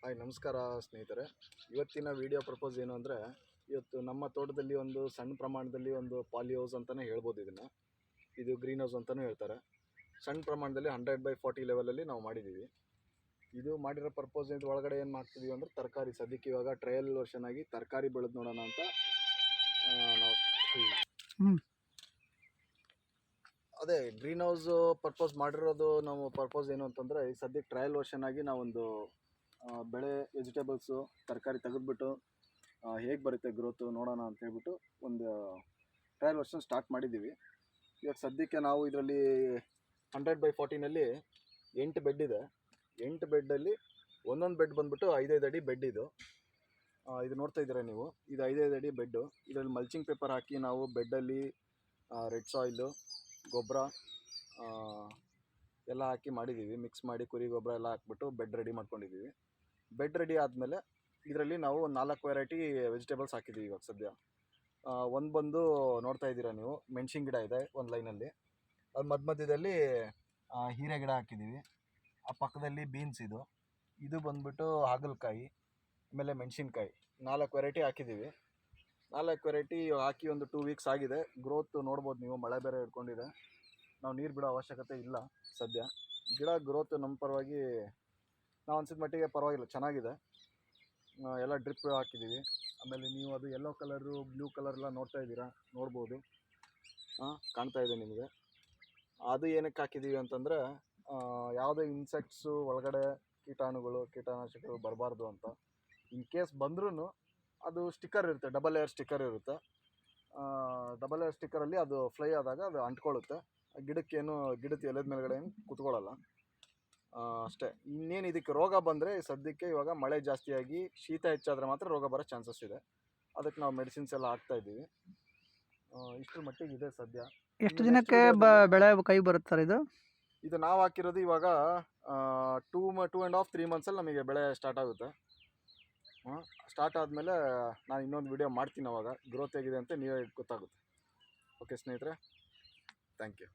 Hi ನಮಸ್ಕಾರ ಸ್ನೇಹಿತರೆ. ಇವತ್ತಿನ ವಿಡಿಯೋ ಪರ್ಪಸ್ ಏನು ಅಂದರೆ, ಇವತ್ತು ನಮ್ಮ ತೋಟದಲ್ಲಿ ಒಂದು ಸಣ್ಣ ಪ್ರಮಾಣದಲ್ಲಿ ಒಂದು ಪಾಲಿ ಹೌಸ್ ಅಂತಲೇ ಹೇಳ್ಬೋದು. ಇದು ಗ್ರೀನ್ ಹೌಸ್ ಅಂತಲೂ ಹೇಳ್ತಾರೆ. ಸಣ್ಣ ಪ್ರಮಾಣದಲ್ಲಿ 100/40 ಲೆವೆಲಲ್ಲಿ ನಾವು ಮಾಡಿದ್ದೀವಿ. ಇದು ಮಾಡಿರೋ ಪರ್ಪಸ್ ಇದು ಒಳಗಡೆ ಏನು ಮಾಡ್ತಿದ್ದೀವಿ ಅಂದರೆ, ತರಕಾರಿ ಸದ್ಯಕ್ಕೆ ಇವಾಗ ಟ್ರಯಲ್ ವರ್ಷನ್ ಆಗಿ ತರಕಾರಿ ಬೆಳೆದು ನೋಡೋಣ ಅಂತ ನಾವು ಅದೇ ಗ್ರೀನ್ ಹೌಸ್ ಪರ್ಪಸ್ ಮಾಡಿರೋದು. ನಾವು ಪರ್ಪಸ್ ಏನು ಅಂತಂದರೆ, ಈ ಸದ್ಯಕ್ಕೆ ಟ್ರಯಲ್ ವರ್ಷನ್ ಆಗಿ ನಾವೊಂದು ಬೆಳೆ ವೆಜಿಟೇಬಲ್ಸು ತರಕಾರಿ ತೆಗೆದುಬಿಟ್ಟು ಹೇಗೆ ಬರುತ್ತೆ ಗ್ರೋತು ನೋಡೋಣ ಅಂತ ಹೇಳ್ಬಿಟ್ಟು ಒಂದು ಟ್ರಯಲ್ ವರ್ಷನ್ ಸ್ಟಾರ್ಟ್ ಮಾಡಿದ್ದೀವಿ. ಇವಾಗ ಸದ್ಯಕ್ಕೆ ನಾವು ಇದರಲ್ಲಿ 100/40ನಲ್ಲಿ 8 ಬೆಡ್ ಇದೆ. 8 ಬೆಡ್ಡಲ್ಲಿ ಒಂದೊಂದು ಬೆಡ್ ಬಂದುಬಿಟ್ಟು 5-5 ಅಡಿ ಬೆಡ್ ಇದು ನೋಡ್ತಾ ಇದ್ದೀರಾ ನೀವು. ಇದು 5-5 ಅಡಿ ಬೆಡ್ಡು. ಇದರಲ್ಲಿ ಮಲ್ಚಿಂಗ್ ಪೇಪರ್ ಹಾಕಿ ನಾವು ಬೆಡ್ಡಲ್ಲಿ ರೆಡ್ ಸಾಯಿಲು, ಗೊಬ್ಬರ ಎಲ್ಲ ಹಾಕಿ ಮಾಡಿದ್ದೀವಿ. ಮಿಕ್ಸ್ ಮಾಡಿ ಕುರಿ ಗೊಬ್ಬರ ಎಲ್ಲ ಹಾಕ್ಬಿಟ್ಟು ಬೆಡ್ ರೆಡಿ ಮಾಡ್ಕೊಂಡಿದ್ದೀವಿ. ಬೆಡ್ ರೆಡಿ ಆದಮೇಲೆ ಇದರಲ್ಲಿ ನಾವು 4 ವೆರೈಟಿ ವೆಜಿಟೇಬಲ್ಸ್ ಹಾಕಿದ್ದೀವಿ. ಇವಾಗ ಸದ್ಯ ಒಂದು ಬಂದು ನೋಡ್ತಾ ಇದ್ದೀರಾ ನೀವು, ಮೆಣಸಿನ ಗಿಡ ಇದೆ ಒಂದು ಲೈನಲ್ಲಿ. ಅದು ಮಧ್ಯದಲ್ಲಿ ಹೀರೆ ಗಿಡ ಹಾಕಿದ್ದೀವಿ. ಆ ಪಕ್ಕದಲ್ಲಿ ಬೀನ್ಸ್ ಇದು ಬಂದುಬಿಟ್ಟು ಹಾಗಲಕಾಯಿ, ಆಮೇಲೆ ಮೆಣಸಿನ್ಕಾಯಿ 4 ವೆರೈಟಿ ಹಾಕಿದ್ದೀವಿ. 4 ವೆರೈಟಿ ಹಾಕಿ ಒಂದು 2 ವೀಕ್ಸ್ ಆಗಿದೆ. ಗ್ರೋತ್ ನೋಡ್ಬೋದು ನೀವು, ಮಳೆ ಬೇರೆ ಹಿಡ್ಕೊಂಡಿದೆ. ನಾವು ನೀರು ಬಿಡೋ ಅವಶ್ಯಕತೆ ಇಲ್ಲ ಸದ್ಯ. ಗಿಡ ಗ್ರೋತ್ ನಮ್ಮ ಪರವಾಗಿ ನಾವು ಅನ್ಸಿದ ಮಟ್ಟಿಗೆ ಪರವಾಗಿಲ್ಲ, ಚೆನ್ನಾಗಿದೆ. ಎಲ್ಲ ಡ್ರಿಪ್ ಹಾಕಿದ್ದೀವಿ. ಆಮೇಲೆ ನೀವು ಅದು ಯೆಲ್ಲೋ ಕಲರು ಬ್ಲೂ ಕಲರೆಲ್ಲ ನೋಡ್ಬೋದು, ಕಾಣ್ತಾ ಇದೆ ನಿಮಗೆ. ಅದು ಏನಕ್ಕೆ ಹಾಕಿದ್ದೀವಿ ಅಂತಂದರೆ, ಯಾವುದೇ ಇನ್ಸೆಕ್ಟ್ಸು ಒಳಗಡೆ ಕೀಟನಾಶಕಗಳು ಬರಬಾರ್ದು ಅಂತ. ಇನ್ ಕೇಸ್ ಬಂದ್ರೂ ಅದು ಸ್ಟಿಕ್ಕರ್ ಇರುತ್ತೆ, ಡಬಲ್ ಲೇಯರ್ ಸ್ಟಿಕ್ಕರ್ ಇರುತ್ತೆ. ಡಬಲ್ ಲೇಯರ್ ಸ್ಟಿಕ್ಕರಲ್ಲಿ ಅದು ಫ್ಲೈ ಆದಾಗ ಅದು ಅಂಟ್ಕೊಳ್ಳುತ್ತೆ. ಗಿಡದ ಎಲೆದ ಮೇಲ್ಗಡೆ ಏನು ಕೂತ್ಕೊಳ್ಳಲ್ಲ ಅಷ್ಟೇ. ಇನ್ನೇನು ಇದಕ್ಕೆ ರೋಗ ಬಂದರೆ, ಸದ್ಯಕ್ಕೆ ಇವಾಗ ಮಳೆ ಜಾಸ್ತಿಯಾಗಿ ಶೀತ ಹೆಚ್ಚಾದರೆ ಮಾತ್ರ ರೋಗ ಬರೋ ಚಾನ್ಸಸ್ ಇದೆ. ಅದಕ್ಕೆ ನಾವು ಮೆಡಿಸಿನ್ಸ್ ಎಲ್ಲ ಹಾಕ್ತಾಯಿದ್ದೀವಿ. ಇಷ್ಟರ ಮಟ್ಟಿಗೆ ಇದೆ ಸದ್ಯ. ಎಷ್ಟು ದಿನಕ್ಕೆ ಬೆಳೆ ಕೈ ಬರುತ್ತೆ ಸರ್ ಇದು ನಾವು ಹಾಕಿರೋದು ಇವಾಗ 2.5-3 ಮಂತ್ಸಲ್ಲಿ ನಮಗೆ ಬೆಳೆ ಸ್ಟಾರ್ಟ್ ಆಗುತ್ತೆ. ಸ್ಟಾರ್ಟ್ ಆದಮೇಲೆ ನಾನು ಇನ್ನೊಂದು ವಿಡಿಯೋ ಮಾಡ್ತೀನಿ. ಅವಾಗ ಗ್ರೋತ್ ಹೇಗಿದೆ ಅಂತ ನೀವೇ ಗೊತ್ತಾಗುತ್ತೆ. ಓಕೆ ಸ್ನೇಹಿತರೆ, ಥ್ಯಾಂಕ್ ಯು.